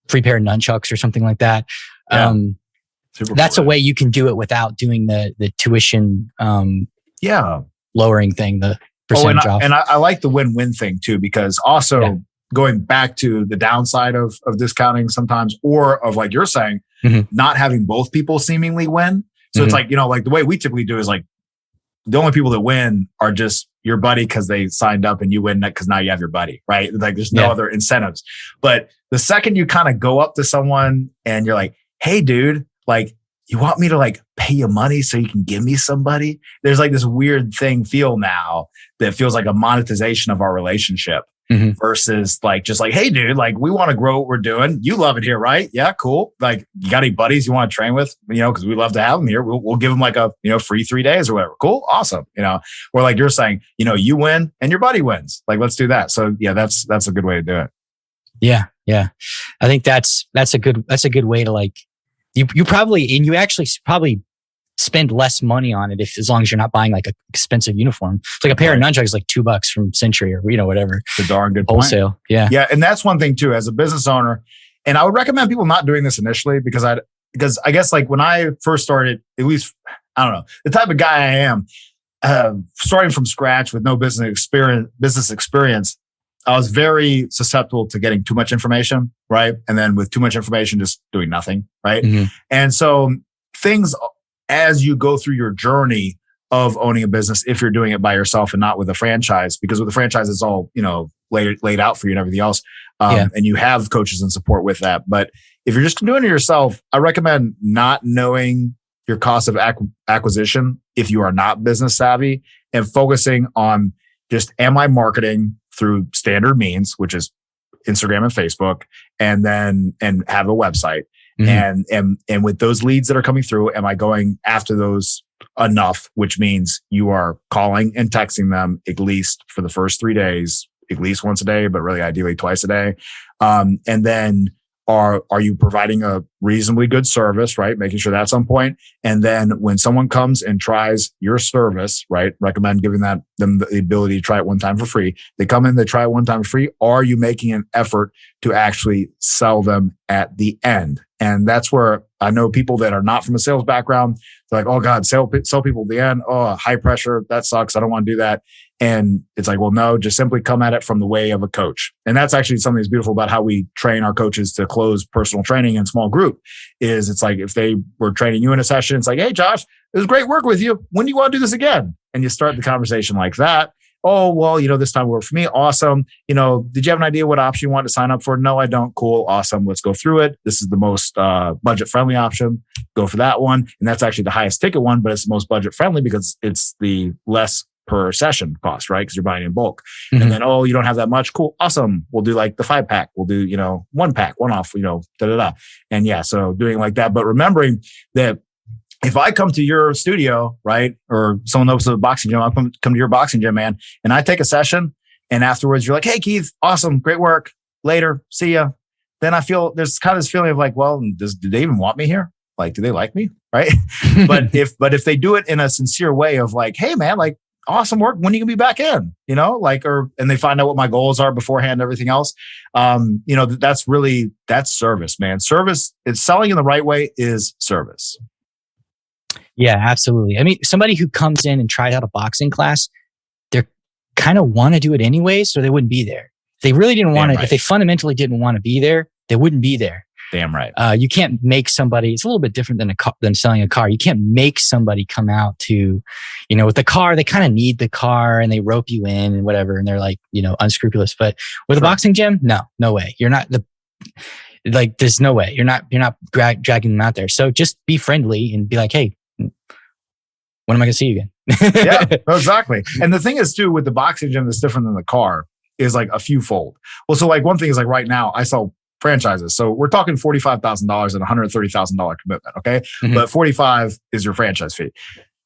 free pair of nunchucks or something like that. Yeah. That's a way you can do it without doing the tuition, lowering thing, the percentage off. And I like the win-win thing too, because also going back to the downside of discounting sometimes, or of like you're saying, not having both people seemingly win. So it's like, like the way we typically do is like the only people that win are just your buddy because they signed up, and you win because now you have your buddy, right? Like there's no other incentives. But the second you kind of go up to someone and you're like, hey dude, like, you want me to like pay you money so you can give me somebody? There's like this weird feel now that feels like a monetization of our relationship versus like, just like, hey dude, like we want to grow what we're doing. You love it here, right? Yeah, cool. Like you got any buddies you want to train with, cause we love to have them here. We'll give them like a, free 3 days or whatever. Cool. Awesome. Or like you're saying, you win and your buddy wins. Like, let's do that. So yeah, that's a good way to do it. Yeah. Yeah. I think that's a good way to like, you probably, and you actually probably spend less money on it as long as you're not buying like an expensive uniform. It's like a pair of nunchucks is like $2 from Century or whatever. It's a darn good wholesale. Point. Yeah. And that's one thing too, as a business owner. And I would recommend people not doing this initially because I guess like when I first started, at least, I don't know, the type of guy I am, starting from scratch with no business experience, I was very susceptible to getting too much information, right? And then with too much information, just doing nothing, right? And so things, as you go through your journey of owning a business, if you're doing it by yourself and not with a franchise, because with a franchise, it's all, laid out for you and everything else. And you have coaches and support with that. But if you're just doing it yourself, I recommend not knowing your cost of acquisition if you are not business savvy, and focusing on just, am I marketing through standard means, which is Instagram and Facebook, and have a website. And with those leads that are coming through, am I going after those enough? Which means you are calling and texting them at least for the first 3 days, at least once a day, but really ideally twice a day. And then are you providing a reasonably good service, right? Making sure that's on point. And then when someone comes and tries your service, right? Recommend giving them the ability to try it one time for free. They come in, they try it one time for free. Are you making an effort to actually sell them at the end? And that's where I know people that are not from a sales background, they're like, oh God, sell people at the end. Oh, high pressure. That sucks. I don't want to do that. And it's like, well, no, just simply come at it from the way of a coach. And that's actually something that's beautiful about how we train our coaches to close personal training in small group. Is it's like, if they were training you in a session, it's like, hey, Josh, it was great work with you. When do you want to do this again? And you start the conversation like that. Oh, well, this time worked for me. Awesome. Did you have an idea what option you want to sign up for? No, I don't. Cool. Awesome. Let's go through it. This is the most budget friendly option. Go for that one. And that's actually the highest ticket one, but it's the most budget friendly because it's the less per session cost, right? Because you're buying in bulk. And then, oh, you don't have that much. Cool. Awesome. We'll do like the 5-pack. We'll do, 1-pack, one off, And yeah, so doing like that. But remembering that if I come to your studio, right, or someone knows the boxing gym, I'll come to your boxing gym, man, and I take a session, and afterwards you're like, hey, Keith, awesome, great work, later, see ya. Then I feel there's kind of this feeling of like, well, do they even want me here? Like, do they like me, right? but if they do it in a sincere way of like, hey, man, like, awesome work, when are you gonna be back in? And they find out what my goals are beforehand, everything else. That's service, man. Service, it's selling in the right way is service. Yeah, absolutely. I mean, somebody who comes in and tries out a boxing class, they're kind of want to do it anyways, so they wouldn't be there. If they really didn't want to, if they fundamentally didn't want to be there, they wouldn't be there. Damn right. You can't make somebody, it's a little bit different than selling a car. You can't make somebody come out to, with the car, they kind of need the car and they rope you in and whatever. And they're like, unscrupulous. But with a boxing gym, no way. You're not there's no way. You're not dragging them out there. So just be friendly and be like, hey, when am I going to see you again? Yeah, exactly. And the thing is too, with the boxing gym that's different than the car is like a few fold. Well, so like one thing is like right now I sell franchises. So we're talking $45,000 and $130,000 commitment. Okay. But 45 is your franchise fee.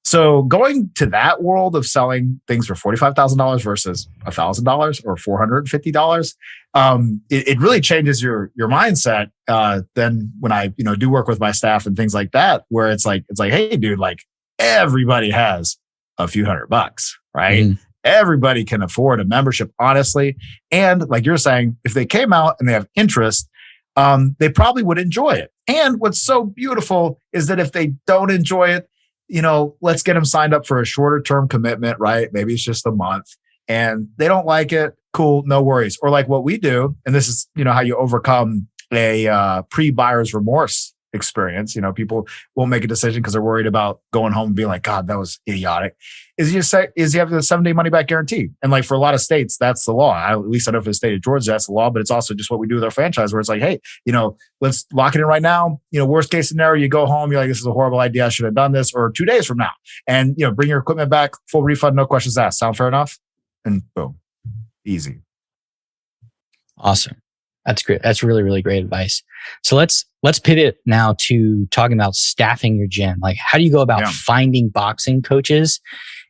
So going to that world of selling things for $45,000 versus $1,000 or $450, it really changes your mindset. Then when I do work with my staff and things like that, where it's like, hey, dude, like everybody has a few $100, right? Mm. Everybody can afford a membership, honestly. And like you're saying, if they came out and they have interest, they probably would enjoy it. And what's so beautiful is that if they don't enjoy it, let's get them signed up for a shorter term commitment, right? Maybe it's just a month and they don't like it. Cool. No worries. Or like what we do. And this is, how you overcome a pre-buyer's remorse experience. People won't make a decision because they're worried about going home and being like, God, that was idiotic. Is you have the 7-day money back guarantee. And like for a lot of states, that's the law. At least I know for the state of Georgia, that's the law, but it's also just what we do with our franchise where it's like, hey, let's lock it in right now. Worst case scenario, you go home, you're like, this is a horrible idea. I should have done this, or 2 days from now. And, bring your equipment back, full refund, no questions asked. Sound fair enough? And boom, easy. Awesome. That's great. That's really, really great advice. So let's pivot now to talking about staffing your gym. Like, how do you go about finding boxing coaches?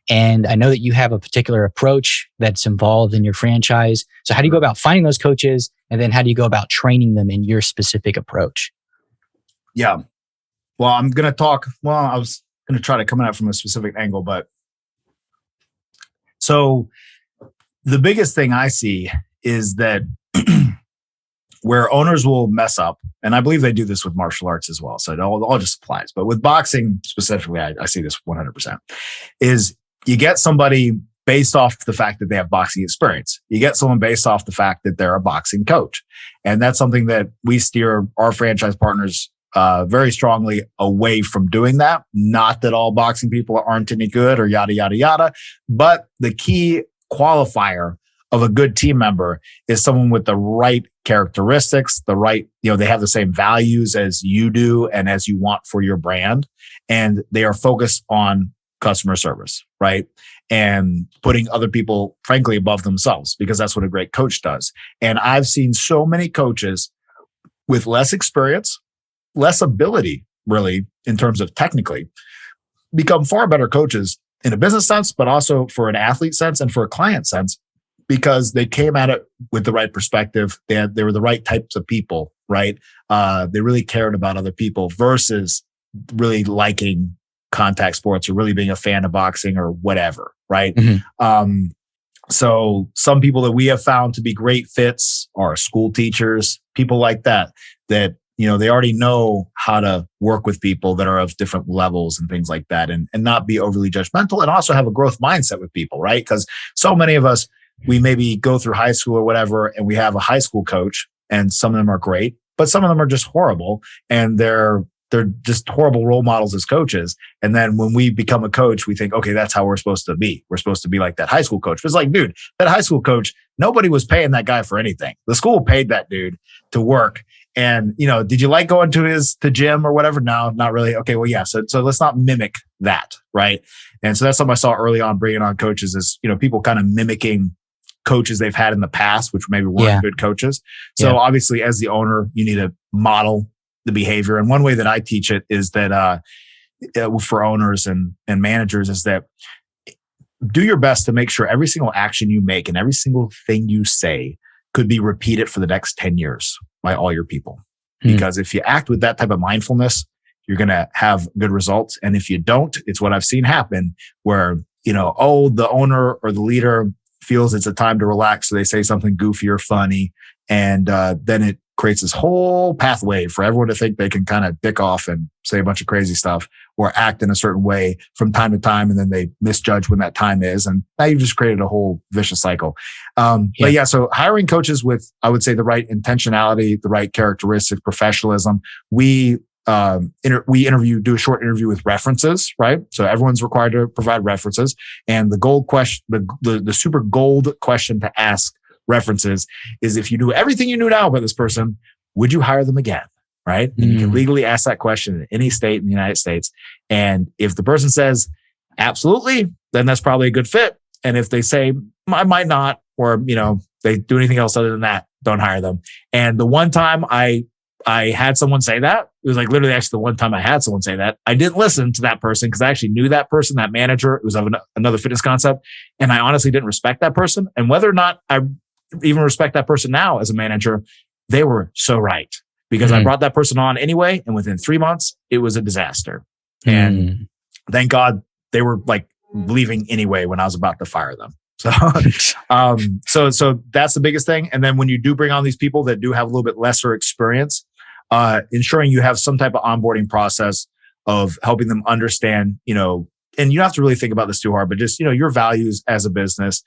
And I know that you have a particular approach that's involved in your franchise. So how do you go about finding those coaches? And then how do you go about training them in your specific approach? Yeah. Well, I was going to try to come at it from a specific angle, but so the biggest thing I see is that where owners will mess up, and I believe they do this with martial arts as well, so it all just applies. But with boxing specifically, I see this 100%, is you get somebody based off the fact that they have boxing experience. You get someone based off the fact that they're a boxing coach. And that's something that we steer our franchise partners very strongly away from doing that. Not that all boxing people aren't any good or yada, yada, yada. But the key qualifier of a good team member is someone with the right characteristics, they have the same values as you do and as you want for your brand. And they are focused on customer service, right? And putting other people, frankly, above themselves, because that's what a great coach does. And I've seen so many coaches with less experience, less ability, really, in terms of technically, become far better coaches in a business sense, but also for an athlete sense and for a client sense, because they came at it with the right perspective. They were the right types of people, right? They really cared about other people versus really liking contact sports or really being a fan of boxing or whatever, right? Mm-hmm. So some people that we have found to be great fits are school teachers, people like that they already know how to work with people that are of different levels and things like that, and not be overly judgmental, and also have a growth mindset with people, right? Because so many of us, we maybe go through high school or whatever, and we have a high school coach, and some of them are great, but some of them are just horrible, and they're just horrible role models as coaches. And then when we become a coach, we think, okay, that's how we're supposed to be. We're supposed to be like that high school coach. But it's like, dude, that high school coach, nobody was paying that guy for anything. The school paid that dude to work. And, did you like going to gym or whatever? No, not really. Okay, well, yeah. So let's not mimic that, right? And so that's something I saw early on bringing on coaches is, people kind of mimicking coaches they've had in the past, which maybe weren't good coaches. So obviously as the owner, you need to model the behavior. And one way that I teach it is that for owners and managers is that do your best to make sure every single action you make and every single thing you say could be repeated for the next 10 years by all your people. Because if you act with that type of mindfulness, you're going to have good results. And if you don't, it's what I've seen happen where, the owner or the leader feels it's a time to relax. So they say something goofy or funny. And then it creates this whole pathway for everyone to think they can kind of dick off and say a bunch of crazy stuff or act in a certain way from time to time. And then they misjudge when that time is. And now you've just created a whole vicious cycle. But yeah, so hiring coaches with, I would say, the right intentionality, the right characteristics, professionalism. We do a short interview with references, right? So everyone's required to provide references. And the gold question, the super gold question to ask references is, if you knew everything you knew now about this person, would you hire them again? Right? And you can legally ask that question in any state in the United States. And if the person says absolutely, then that's probably a good fit. And if they say I might not, or they do anything else other than that, don't hire them. And the one time I I had someone say that. It was like literally actually the one time I had someone say that. I didn't listen to that person because I actually knew that person, that manager. It was of another fitness concept. And I honestly didn't respect that person. And whether or not I even respect that person now as a manager, they were so right. Because I brought that person on anyway. And within 3 months, it was a disaster. And thank God they were like leaving anyway when I was about to fire them. So, so that's the biggest thing. And then when you do bring on these people that do have a little bit lesser experience, ensuring you have some type of onboarding process of helping them understand, and you don't have to really think about this too hard, but just, your values as a business,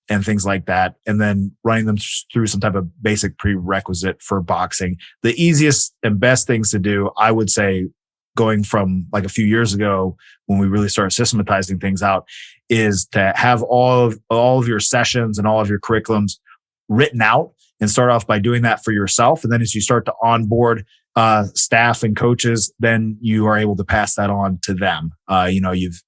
and things like that. And then running them through some type of basic prerequisite for boxing. The easiest and best things to do, I would say, going from like a few years ago when we really started systematizing things out, is to have all of your sessions and all of your curriculums written out and start off by doing that for yourself. And then as you start to onboard staff and coaches, then you are able to pass that on to them.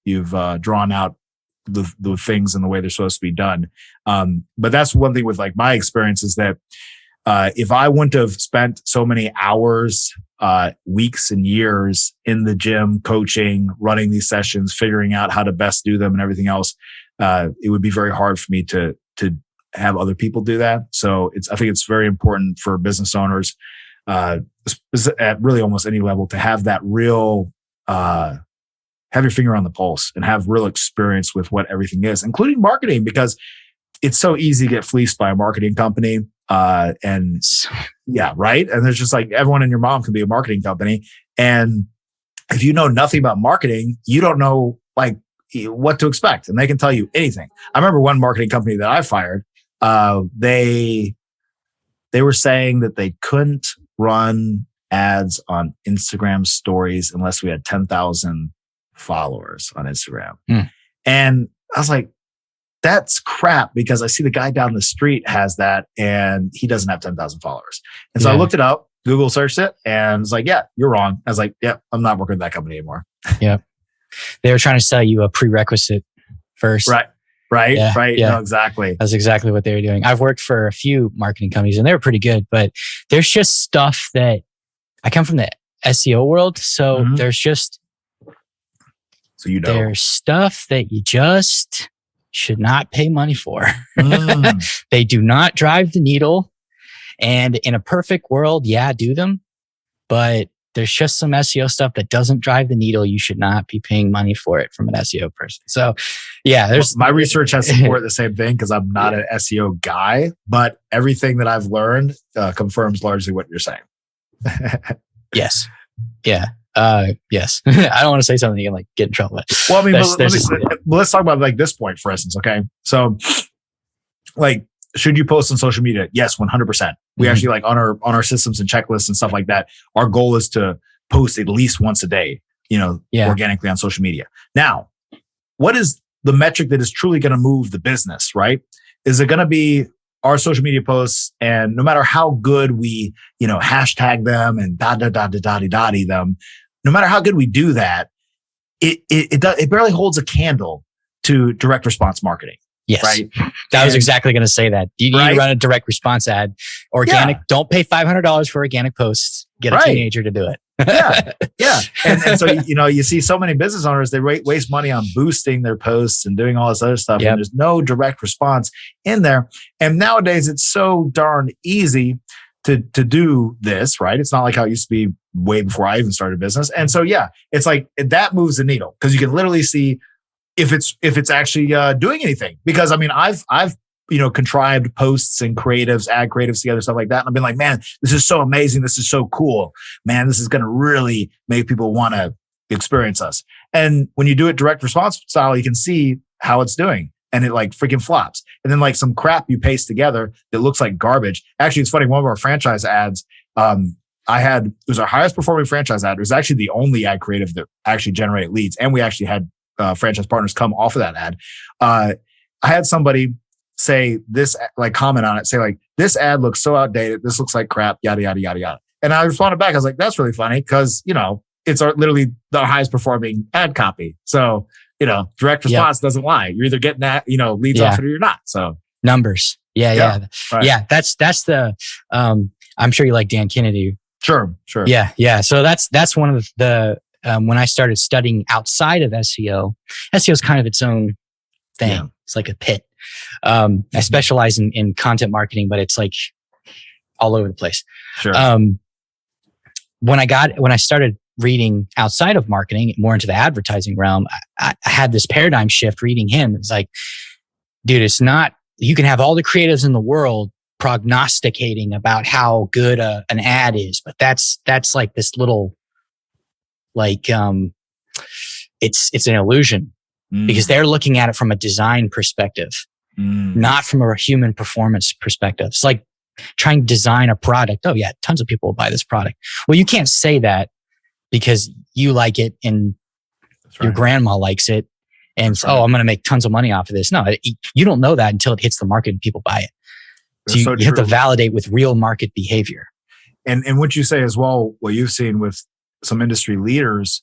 You've drawn out the things and the way they're supposed to be done. But that's one thing with like my experience is that if I wouldn't have spent so many hours, weeks and years in the gym, coaching, running these sessions, figuring out how to best do them and everything else, it would be very hard for me to have other people do that. So I think it's very important for business owners, at really almost any level, to have that real, have your finger on the pulse and have real experience with what everything is, including marketing, because it's so easy to get fleeced by a marketing company. And yeah, right. And there's just like everyone and your mom can be a marketing company. And if you know nothing about marketing, you don't know like what to expect, and they can tell you anything. I remember one marketing company that I fired, they were saying that they couldn't run ads on Instagram stories unless we had 10,000 followers on Instagram. And I was like, that's crap, because I see the guy down the street has that and he doesn't have 10,000 followers. And so I looked it up, Google searched it, and it's like, yeah, you're wrong. I was like, yeah, I'm not working with that company anymore. Yeah. They were trying to sell you a prerequisite first. Right. Yeah. No, exactly. That's exactly what they were doing. I've worked for a few marketing companies and they were pretty good, but there's just stuff that I come from the SEO world. So there's just, there's stuff that you just should not pay money for. They do not drive the needle. And in a perfect world, yeah, do them. But there's just some SEO stuff that doesn't drive the needle. You should not be paying money for it from an SEO person. So yeah, my research has supported the same thing, because I'm not an SEO guy, but everything that I've learned confirms largely what you're saying. Yes. Yeah. Yes. I don't want to say something you can like get in trouble with. Well, I mean, let's talk about like this point, for instance. Okay. So like, should you post on social media? Yes, 100%. We actually like on our systems and checklists and stuff like that, our goal is to post at least once a day, organically on social media. Now, what is the metric that is truly going to move the business, right? Is it going to be our social media posts? And no matter how good we, hashtag them and them, no matter how good we do that, it barely holds a candle to direct response marketing. Yes. Right. I was exactly going to say that. You need to run a direct response ad. Organic. Yeah. Don't pay $500 for organic posts. Get a teenager to do it. Yeah. And so, you see so many business owners, they waste money on boosting their posts and doing all this other stuff. And there's no direct response in there. And nowadays it's so darn easy to do this, right? It's not like how it used to be way before I even started business. And so, it's like that moves the needle, because you can literally see if it's actually doing anything. Because I mean, I've contrived posts and creatives, ad creatives together, stuff like that. And I've been like, man, this is so amazing. This is so cool, man. This is going to really make people want to experience us. And when you do it direct response style, you can see how it's doing, and it like freaking flops. And then like some crap you paste together that looks like garbage. Actually, it's funny. One of our franchise ads, it was our highest performing franchise ad. It was actually the only ad creative that actually generated leads. And we actually had franchise partners come off of that ad. I had somebody say this, like comment on it, say like, this ad looks so outdated. This looks like crap, yada, yada, yada, yada. And I responded back. I was like, that's really funny, because, it's literally the highest performing ad copy. So, direct response doesn't lie. You're either getting that, leads off it or you're not. So numbers. Yeah. Right. Yeah. That's the, I'm sure you like Dan Kennedy. Sure. Yeah. So that's one of the when I started studying outside of SEO, SEO is kind of its own thing. Yeah. It's like a pit. I specialize in content marketing, but it's like all over the place. Sure. When I started reading outside of marketing, more into the advertising realm, I had this paradigm shift reading him. It's like, dude, it's not, you can have all the creatives in the world prognosticating about how good an ad is, but that's like this little, like, it's an illusion because they're looking at it from a design perspective, not from a human performance perspective. It's like trying to design a product. Oh yeah, tons of people will buy this product. Well, you can't say that because you like it and your grandma likes it. And I'm going to make tons of money off of this. No, you don't know that until it hits the market and people buy it. So you have to validate with real market behavior. And what you say as well, what you've seen with some industry leaders,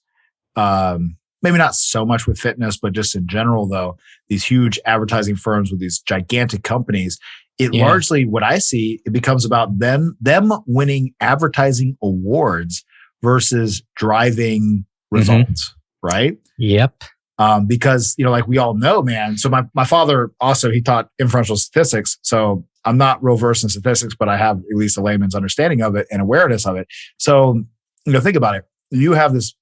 maybe not so much with fitness, but just in general, though, these huge advertising firms with these gigantic companies, largely what I see, it becomes about them winning advertising awards versus driving results, right? Yep. Because, like we all know, man. So my father also, he taught inferential statistics. So I'm not real versed in statistics, but I have at least a layman's understanding of it and awareness of it. So, think about it. You have this,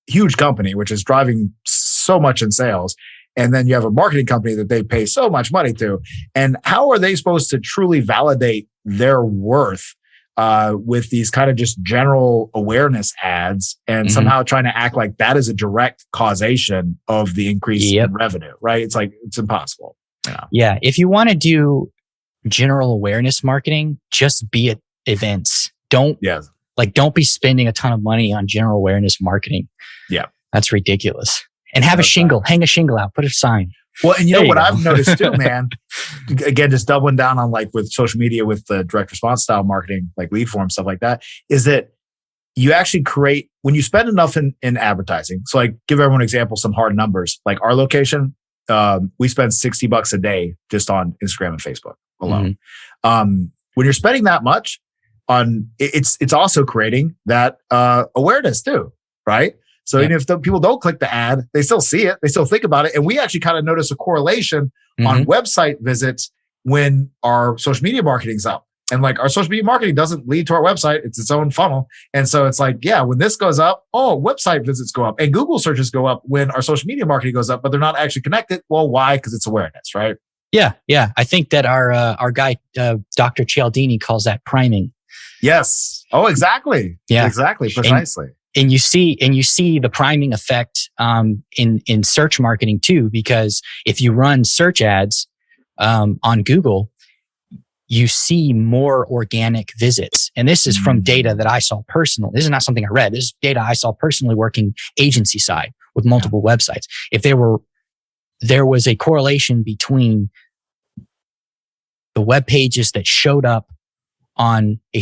huge company, which is driving so much in sales. And then you have a marketing company that they pay so much money to. And how are they supposed to truly validate their worth with these kind of just general awareness ads and somehow trying to act like that is a direct causation of the increase in revenue, right? It's like, it's impossible. Yeah. If you want to do general awareness marketing, just be at events. Don't be spending a ton of money on general awareness marketing. Yeah. That's ridiculous. And have a shingle, hang a shingle out, put a sign. Well, and you know what I've noticed too, man, again, just doubling down on like with social media, with the direct response style marketing, like lead form, stuff like that, is that you actually create, when you spend enough in advertising. So like, give everyone an example, some hard numbers, like our location, we spend $60 a day just on Instagram and Facebook alone. When you're spending that much on, it's also creating that awareness too, right? So even if people don't click the ad, they still see it, they still think about it. And we actually kind of notice a correlation on website visits when our social media marketing's up. And like our social media marketing doesn't lead to our website, it's its own funnel. And so it's like, when this goes up, website visits go up and Google searches go up when our social media marketing goes up, but they're not actually connected. Well, why? Because it's awareness, right? Yeah. I think that our guy, Dr. Cialdini, calls that priming. Yes. Oh, exactly. Yeah. Exactly. Precisely. And you see the priming effect in search marketing too, because if you run search ads on Google, you see more organic visits. And this is from data that I saw personally. This is not something I read. This is data I saw personally working agency side with multiple websites. If there was a correlation between the web pages that showed up on a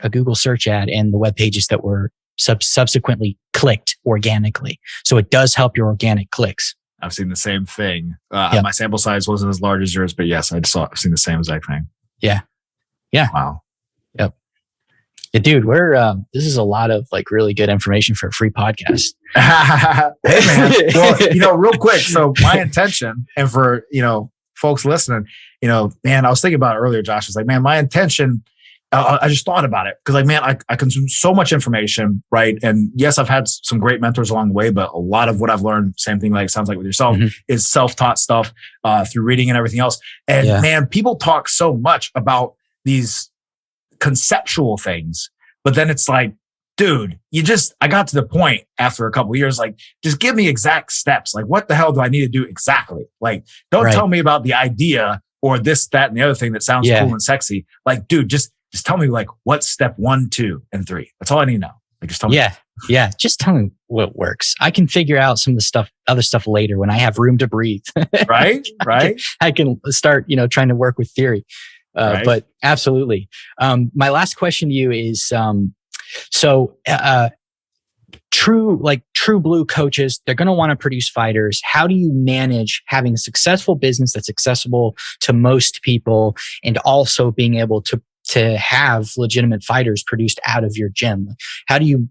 Google search ad and the web pages that were subsequently clicked organically. So it does help your organic clicks. I've seen the same thing. My sample size wasn't as large as yours, but yes, I've seen the same exact thing. Yeah. Wow. Yep. Yeah, dude, this is a lot of like really good information for a free podcast. Hey man. Well, real quick. So my intention, and for, folks listening, man, I was thinking about it earlier, Josh. I was like, man, my intention, I just thought about it because like, man, I consume so much information, right? And yes, I've had some great mentors along the way, but a lot of what I've learned, same thing, like sounds like with yourself, is self-taught stuff through reading and everything else. And man, people talk so much about these conceptual things, but then it's like, dude, I got to the point after a couple of years, like, just give me exact steps. Like, what the hell do I need to do exactly? Like, don't tell me about the idea or this, that, and the other thing that sounds cool and sexy. Like, dude, just tell me like what's step 1, 2, and 3. That's all I need to know. Like, just tell me. Yeah. Just tell me what works. I can figure out some of the other stuff later when I have room to breathe. Right. I can start, trying to work with theory. But absolutely. My last question to you is, true blue coaches, they're going to want to produce fighters. How do you manage having a successful business that's accessible to most people and also being able to to have legitimate fighters produced out of your gym? How do you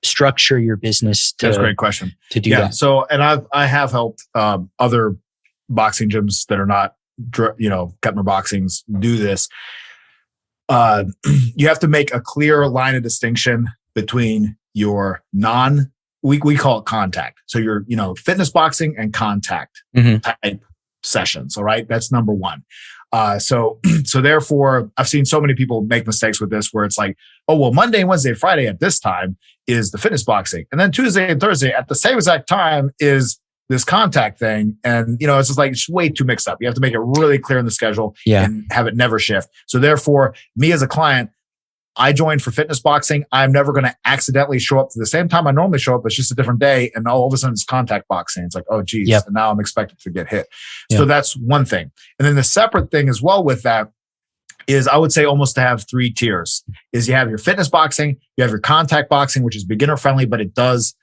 structure your business That's a great question. To do that? So, and I have helped other boxing gyms that are not, Keppner Boxings do this. You have to make a clear line of distinction between your we call it contact. So your, fitness boxing and contact type sessions. All right. That's number one. So therefore I've seen so many people make mistakes with this where it's like, oh, well, Monday, Wednesday, Friday at this time is the fitness boxing. And then Tuesday and Thursday at the same exact time is this contact thing. And, it's just like, it's way too mixed up. You have to make it really clear in the schedule and have it never shift. So therefore, me as a client, I joined for fitness boxing. I'm never going to accidentally show up to the same time I normally show up. It's just a different day. And all of a sudden it's contact boxing. It's like, oh, geez. And now I'm expected to get hit. So that's one thing. And then the separate thing as well with that is I would say almost to have 3 tiers is you have your fitness boxing, you have your contact boxing, which is beginner friendly, but it does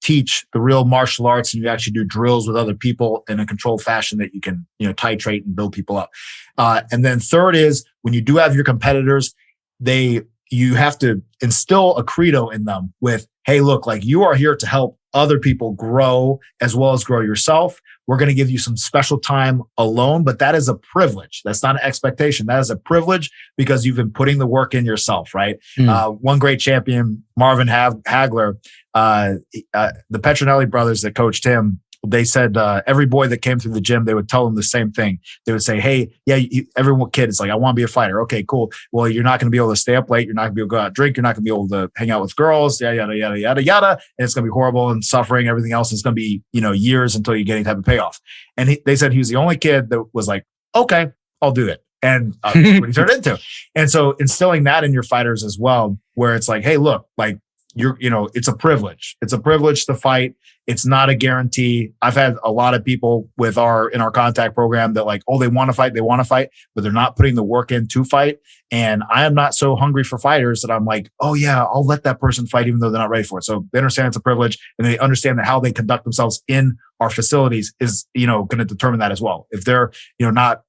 teach the real martial arts, and you actually do drills with other people in a controlled fashion that you can, titrate and build people up. And then third is when you do have your competitors, you have to instill a credo in them with, hey, look, like you are here to help other people grow as well as grow yourself. We're going to give you some special time alone, but that is a privilege. That's not an expectation. That is a privilege because you've been putting the work in yourself, right? One great champion, Marvin Hagler, the Petronelli brothers that coached him, they said every boy that came through the gym, they would tell them the same thing. They would say, hey, every kid is like, I want to be a fighter. Okay, cool. Well, you're not going to be able to stay up late. You're not going to be able to go out and drink. You're not going to be able to hang out with girls, yada, yada, yada, yada, yada. And it's going to be horrible and suffering, everything else. It's going to be, years until you get any type of payoff. And they said he was the only kid that was like, okay, I'll do it. And that's what he turned into. And so instilling that in your fighters as well, where it's like, hey, look, like, it's a privilege. It's a privilege to fight. It's not a guarantee. I've had a lot of people in our contact program that like, oh, they want to fight, but they're not putting the work in to fight. And I am not so hungry for fighters that I'm like, oh yeah, I'll let that person fight even though they're not ready for it. So they understand it's a privilege, and they understand that how they conduct themselves in our facilities is, going to determine that as well. If they're, not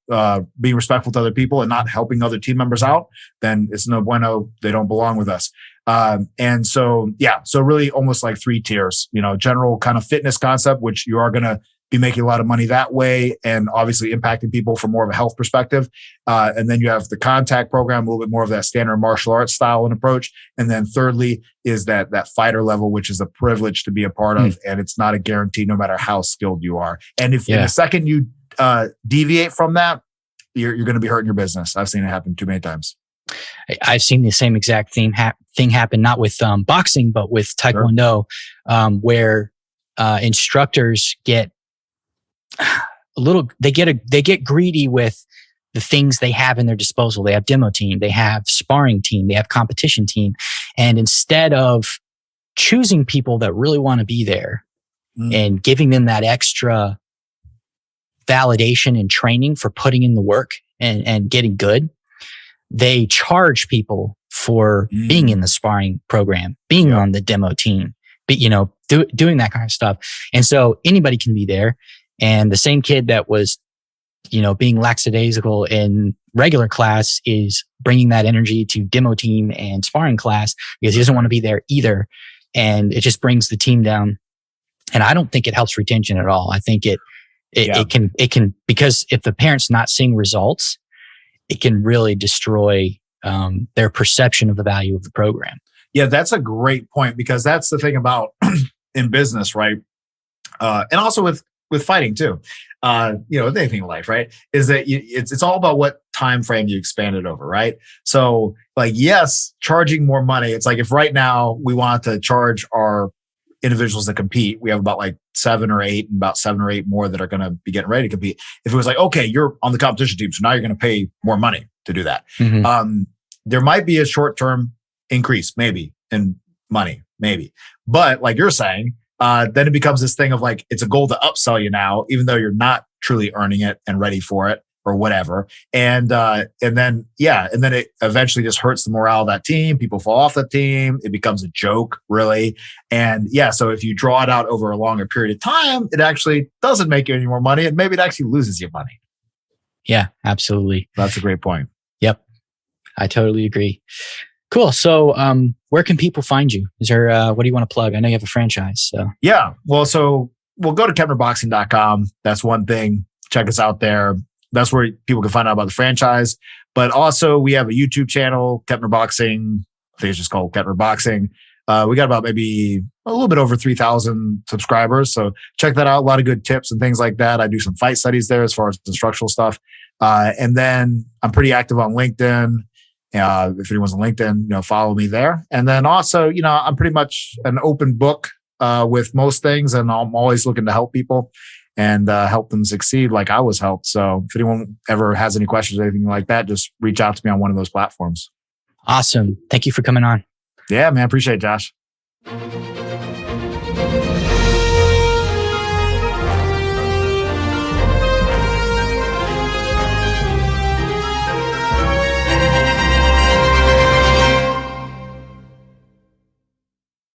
being respectful to other people and not helping other team members out, then it's no bueno. They don't belong with us. And so really almost like 3 tiers, general kind of fitness concept, which you are going to be making a lot of money that way and obviously impacting people from more of a health perspective. And then you have the contact program, a little bit more of that standard martial arts style and approach. And then thirdly is that fighter level, which is a privilege to be a part of. And it's not a guarantee no matter how skilled you are. And if in the second you deviate from that, you're going to be hurting your business. I've seen it happen too many times. I've seen the same exact thing happen, not with boxing, but with Taekwondo, where instructors get they get greedy with the things they have in their disposal. They have demo team, they have sparring team, they have competition team. And instead of choosing people that really want to be there and giving them that extra validation and training for putting in the work and getting good, they charge people for being in the sparring program, being on the demo team, doing that kind of stuff. And so anybody can be there. And the same kid that was, being lackadaisical in regular class is bringing that energy to demo team and sparring class because he doesn't want to be there either. And it just brings the team down. And I don't think it helps retention at all. I think it can, because if the parent's not seeing results, it can really destroy their perception of the value of the program. Yeah, that's a great point because that's the thing about in business, right? And also with fighting too, with anything in life, right? Is that it's all about what time frame you expand it over, right? So like, yes, charging more money. It's like if right now we want to charge our individuals that compete, we have about like 7 or 8 and about 7 or 8 more that are going to be getting ready to compete. If it was like, okay, you're on the competition team, so now you're going to pay more money to do that. There might be a short-term increase, maybe in money, maybe. But like you're saying, then it becomes this thing of like, it's a goal to upsell you now, even though you're not truly earning it and ready for it or whatever. And then it eventually just hurts the morale of that team. People fall off the team. It becomes a joke, really. And so if you draw it out over a longer period of time, it actually doesn't make you any more money. And maybe it actually loses you money. Yeah, absolutely. That's a great point. Yep. I totally agree. Cool. So, where can people find you? Is there, what do you want to plug? I know you have a franchise. So Yeah. Well, so we'll go to KeppnerBoxing.com. That's one thing. Check us out there. That's where people can find out about the franchise. But also we have a YouTube channel, Keppner Boxing. I think it's just called Keppner Boxing. We got about maybe a little bit over 3,000 subscribers. So check that out. A lot of good tips and things like that. I do some fight studies there as far as instructional stuff. And then I'm pretty active on LinkedIn. If anyone's on LinkedIn, follow me there. And then also, I'm pretty much an open book with most things, and I'm always looking to help people and help them succeed like I was helped. So if anyone ever has any questions or anything like that, just reach out to me on one of those platforms. Awesome. Thank you for coming on. Yeah, man. Appreciate it, Josh.